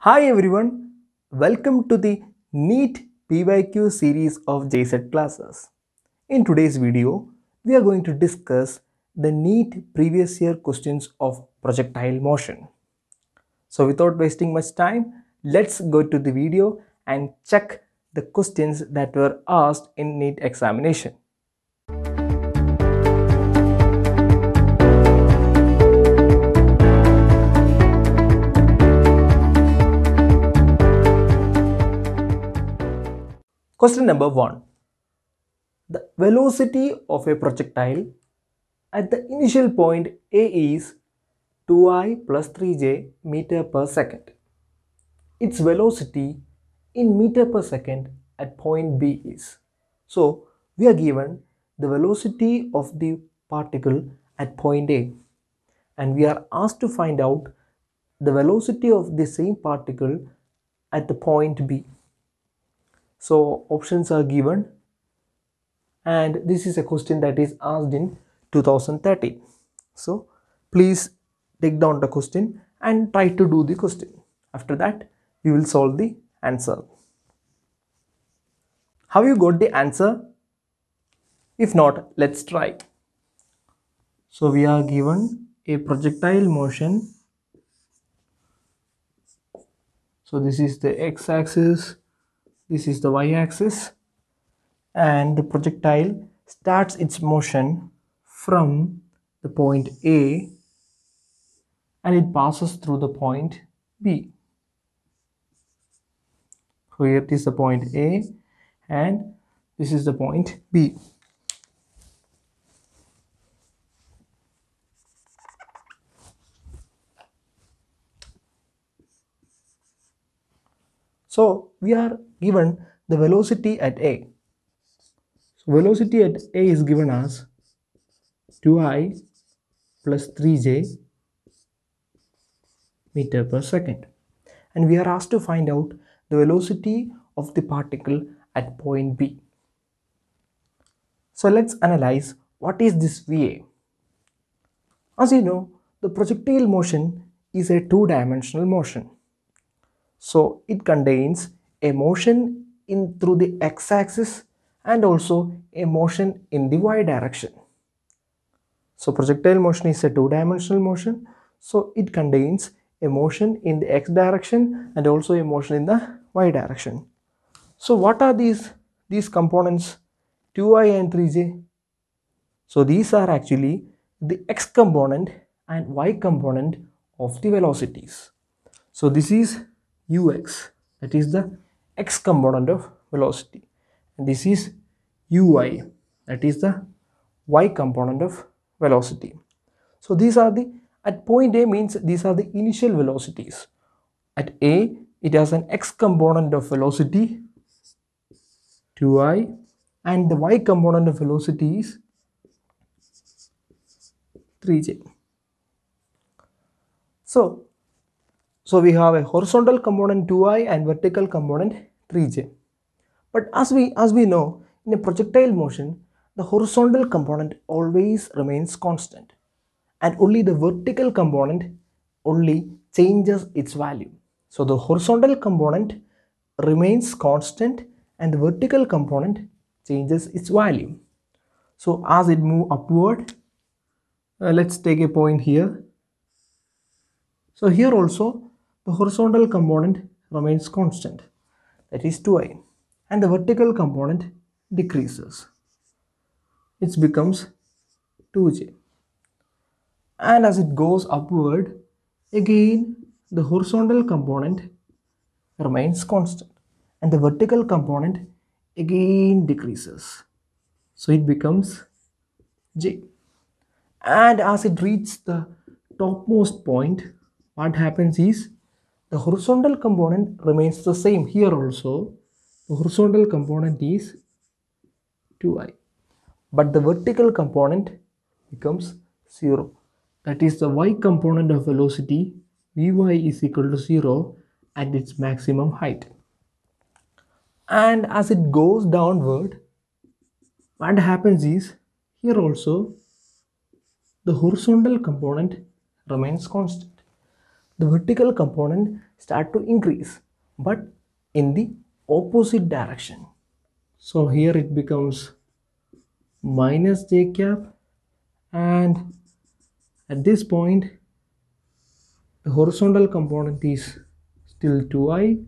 Hi everyone, welcome to the NEET PYQ series of JSET classes. In today's video, we are going to discuss the NEET previous year questions of projectile motion. So without wasting much time, let's go to the video and check the questions that were asked in NEET examination. Question number 1. The velocity of a projectile at the initial point A is 2I plus 3j meter per second. Its velocity in meter per second at point B is. So we are given the velocity of the particle at point A and we are asked to find out the velocity of the same particle at the point B. So options are given, and this is a question that is asked in 2013. So please take down the question and try to do the question. After that we will solve the answer. Have you got the answer? If not, let's try. So we are given a projectile motion. So this is the x-axis, this is the y-axis, and the projectile starts its motion from the point A and it passes through the point B. So here it is the point A and this is the point B. So we are given the velocity at A. So velocity at A is given as 2I plus 3j meter per second. And we are asked to find out the velocity of the particle at point B. So let's analyze what is this VA. As you know, the projectile motion is a two-dimensional motion. So it contains a motion in through the x-axis and also a motion in the y direction. So projectile motion is a two-dimensional motion. So it contains a motion in the x direction and also a motion in the y direction. So what are these components 2i and 3j? So these are actually the x component and y component of the velocities. So this is ux, that is the x component of velocity, and this is uy, that is the y component of velocity. So these are the, at point A means these are the initial velocities. At A it has an x component of velocity 2i and the y component of velocity is 3j. So we have a horizontal component 2i and vertical component 3j. But as we know, in a projectile motion, the horizontal component always remains constant and only the vertical component only changes its value. So the horizontal component remains constant and the vertical component changes its value. So as it moves upward, let's take a point here. So here also the horizontal component remains constant, that is 2i, and the vertical component decreases. It becomes 2j. And as it goes upward, again the horizontal component remains constant and the vertical component again decreases. So it becomes j. And as it reaches the topmost point, what happens is the horizontal component remains the same. Here also the horizontal component is 2i, but the vertical component becomes 0. That is the y component of velocity vy is equal to 0 at its maximum height. And as it goes downward, what happens is here also the horizontal component remains constant. The vertical component start to increase, but in the opposite direction. So here it becomes minus j cap, and at this point the horizontal component is still 2i,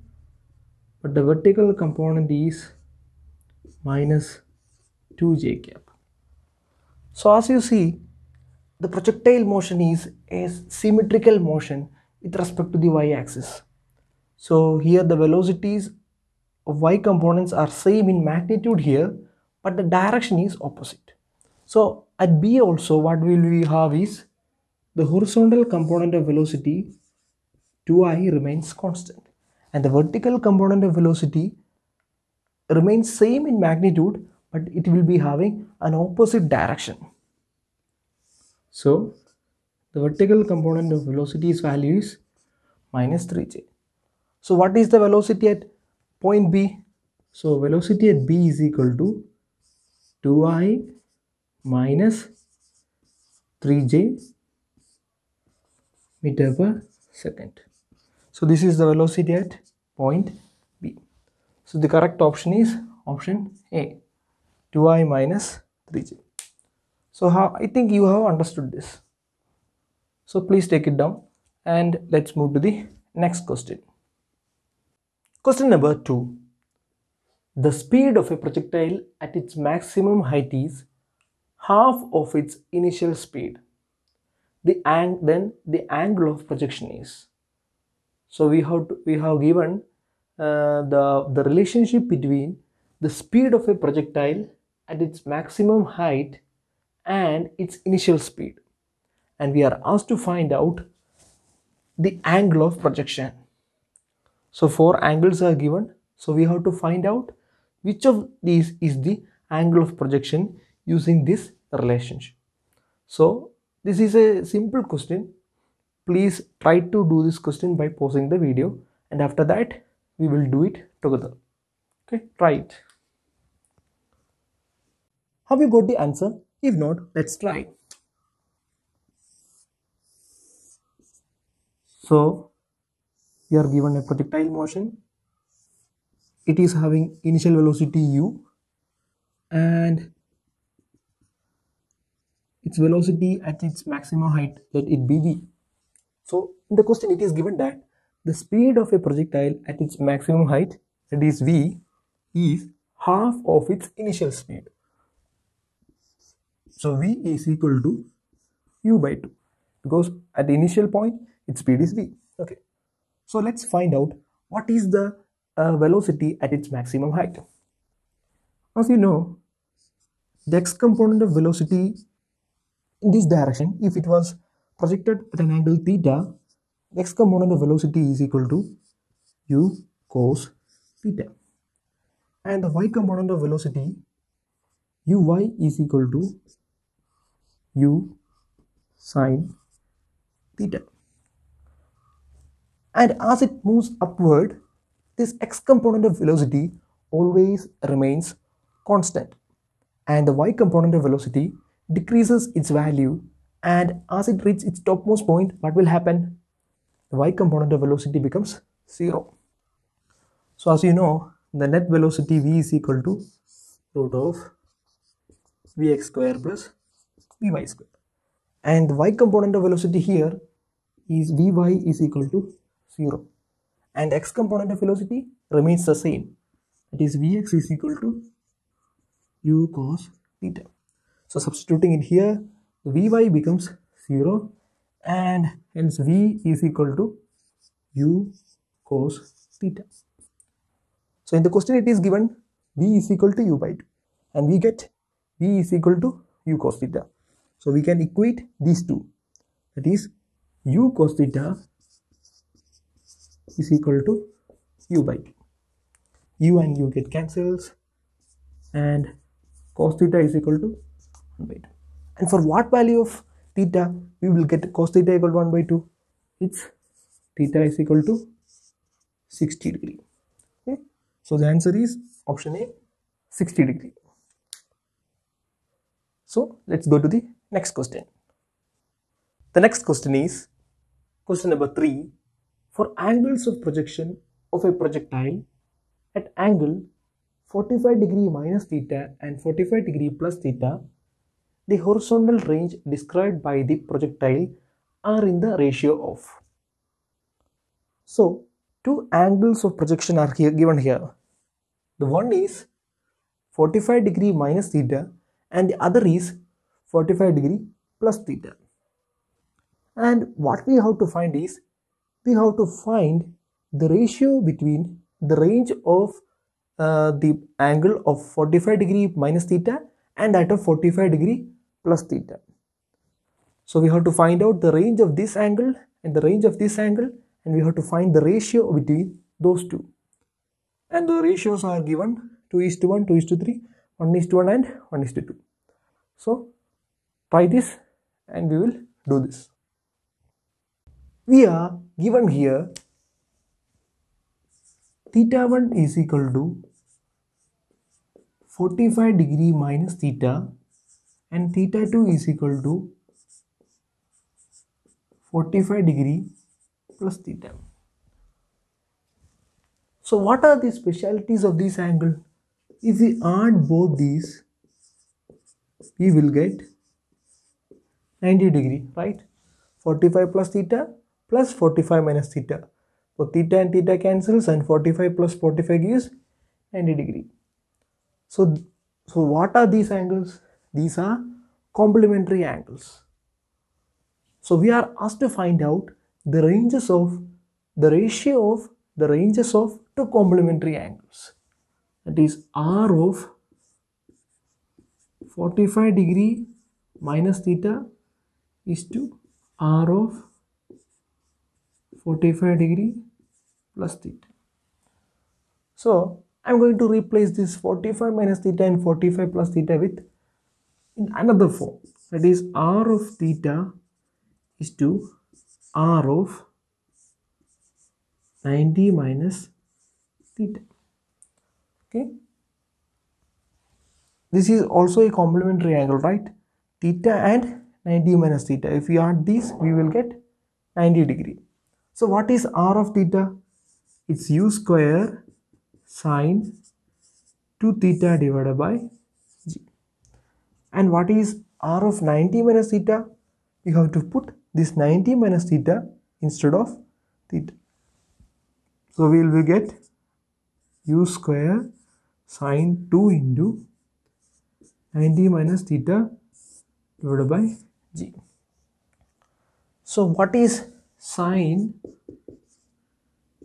but the vertical component is minus 2j cap. So as you see, the projectile motion is a symmetrical motion with respect to the y-axis. So here the velocities of y components are same in magnitude here, but the direction is opposite. So at B also what will we have is the horizontal component of velocity 2i remains constant, and the vertical component of velocity remains same in magnitude, but it will be having an opposite direction. So the vertical component of velocity's value is minus 3j. So what is the velocity at point B? So velocity at B is equal to 2i minus 3j meter per second. So this is the velocity at point B. So the correct option is option A, 2i minus 3j. So I think you have understood this. So please take it down and let's move to the next question. Question number 2. The speed of a projectile at its maximum height is half of its initial speed. Then the angle of projection is. So we have given the relationship between the speed of a projectile at its maximum height and its initial speed, and we are asked to find out the angle of projection. So 4 angles are given, so we have to find out which of these is the angle of projection using this relationship. So this is a simple question. Please try to do this question by pausing the video, and after that we will do it together. Okay, try it. Have you got the answer? If not, let's try. So we are given a projectile motion. It is having initial velocity u and its velocity at its maximum height, let it be v. So in the question it is given that the speed of a projectile at its maximum height, that is v, is half of its initial speed. So v is equal to u by 2, because at the initial point its speed is v. Okay, so let's find out what is the velocity at its maximum height. As you know, the x component of velocity in this direction, if it was projected at an angle theta, the x component of velocity is equal to u cos theta, and the y component of velocity uy is equal to u sin theta. And as it moves upward, this x component of velocity always remains constant, and the y component of velocity decreases its value, and as it reaches its topmost point, what will happen? The y component of velocity becomes 0. So as you know, the net velocity v is equal to root of vx square plus vy square, and the y component of velocity here is vy is equal to 0, and x component of velocity remains the same, it is vx is equal to u cos theta. So substituting it here, vy becomes 0, and hence v is equal to u cos theta. So in the question it is given v is equal to u by 2, and we get v is equal to u cos theta. So we can equate these two, that is u cos theta is equal to u by 2. U and u get cancels, and cos theta is equal to 1 by 2. And for what value of theta we will get cos theta equal to 1 by 2? It's theta is equal to 60 degree. Okay, so the answer is option A, 60 degree. So let's go to the next question. The next question is question number 3. For angles of projection of a projectile at angle 45 degree minus theta and 45 degree plus theta, the horizontal range described by the projectile are in the ratio of. So, two angles of projection are given here. The one is 45 degree minus theta and the other is 45 degree plus theta. And what we have to find is, we have to find the ratio between the range of the angle of 45 degree minus theta and that of 45 degree plus theta. So we have to find out the range of this angle and the range of this angle, and we have to find the ratio between those two. And the ratios are given 2:1, 2:3, 1:1 and 1:2. So try this and we will do this. We are given here theta 1 is equal to 45 degree minus theta and theta 2 is equal to 45 degree plus theta. So what are the specialities of this angle? If we add both these, we will get 90 degree, right? 45 plus theta plus 45 minus theta. So theta and theta cancels and 45 plus 45 gives 90 degree. So what are these angles? These are complementary angles. So we are asked to find out the ranges of the ratio of the ranges of two complementary angles. That is R of 45 degree minus theta is to R of 45 degree plus theta. So I am going to replace this 45 minus theta and 45 plus theta with in another form. That is R of theta is to R of 90 minus theta. Okay. This is also a complementary angle, right? Theta and 90 minus theta. If we add these, we will get 90 degree. So what is R of theta? It's u square sine 2 theta divided by g. And what is R of 90 minus theta? We have to put this 90 minus theta instead of theta. So we will get u square sine 2 into 90 minus theta divided by g. So what is sine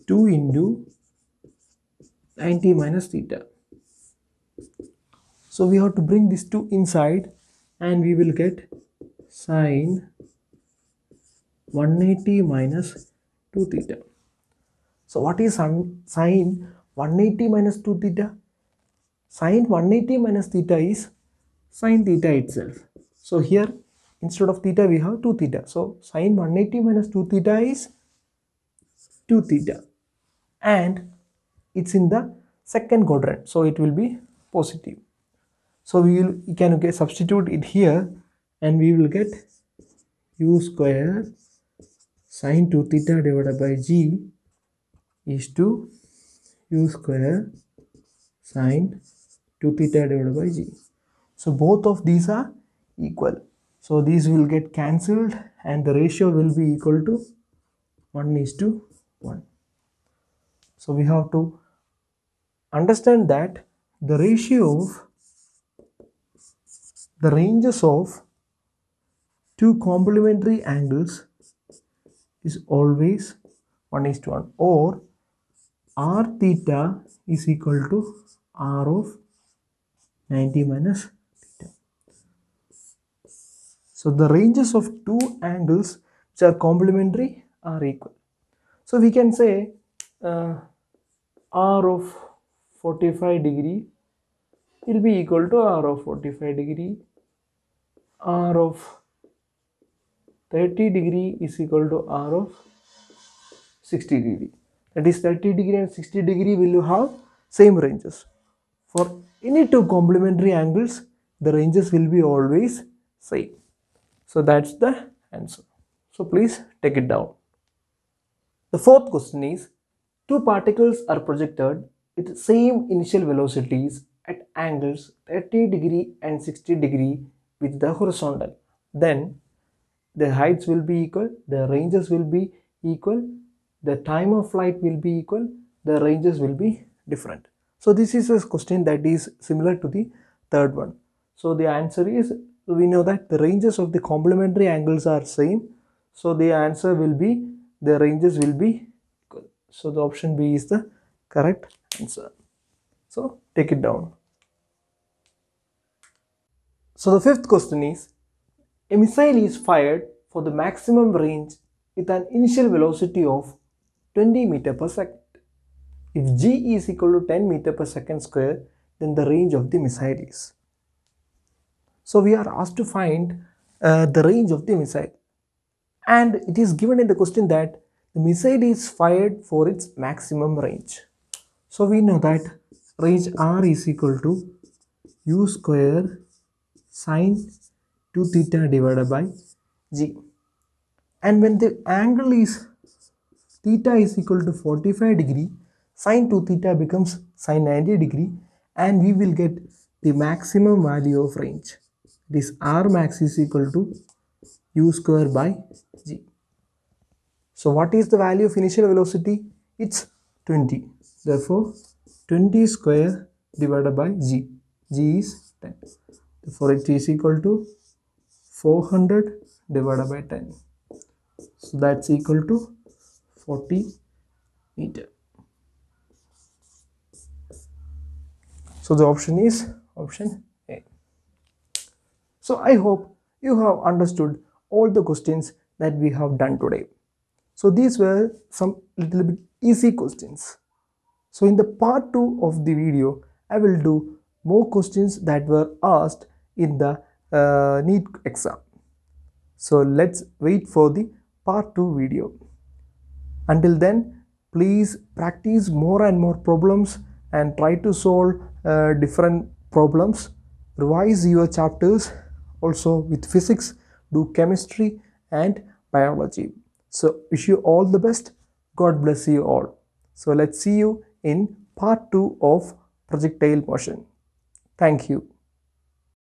2 into 90 minus theta? So we have to bring this 2 inside and we will get sine 180 minus 2 theta. So what is sine 180 minus 2 theta? Sine 180 minus theta is sine theta itself. So here instead of theta we have 2 theta. So sine 180 minus 2 theta is 2 theta. And it's in the second quadrant. So it will be positive. So we can substitute it here and we will get u square sine 2 theta divided by g is to u square sine 2 theta divided by g. So both of these are equal. So these will get cancelled and the ratio will be equal to 1:1. So we have to understand that the ratio of the ranges of two complementary angles is always 1:1, or r theta is equal to r of 90 minus theta. So the ranges of two angles which are complementary are equal. So we can say r of 45 degree will be equal to r of 45 degree. R of 30 degree is equal to r of 60 degree. That is 30 degree and 60 degree will have same ranges. For any two complementary angles, the ranges will be always same. So that's the answer. So please take it down. The fourth question is, two particles are projected with same initial velocities at angles 30 degree and 60 degree with the horizontal. Then the heights will be equal, the ranges will be equal, the time of flight will be equal, the ranges will be different. So this is a question that is similar to the third one. So the answer is, we know that the ranges of the complementary angles are same. So the answer will be, the ranges will be equal. So the option B is the correct answer. So take it down. So the fifth question is, a missile is fired for the maximum range with an initial velocity of 20 meter per second. If g is equal to 10 meter per second square, then the range of the missile is. So we are asked to find the range of the missile, and it is given in the question that the missile is fired for its maximum range. So we know that range r is equal to u square sine 2 theta divided by g, and when the angle is theta is equal to 45 degree, sine 2 theta becomes sine 90 degree, and we will get the maximum value of range. This r max is equal to u square by g. So what is the value of initial velocity? It's 20. Therefore 20 square divided by g. G is 10. Therefore it is equal to 400 divided by 10. So that's equal to 40 meter. So the option is option A. So I hope you have understood all the questions that we have done today. So these were some little bit easy questions. So in the part 2 of the video, I will do more questions that were asked in the NEET exam. So let's wait for the part 2 video. Until then, please practice more and more problems and try to solve different problems. Revise your chapters. Also with physics, do chemistry and biology. So wish you all the best. God bless you all. So let's see you in part 2 of projectile motion. Thank you.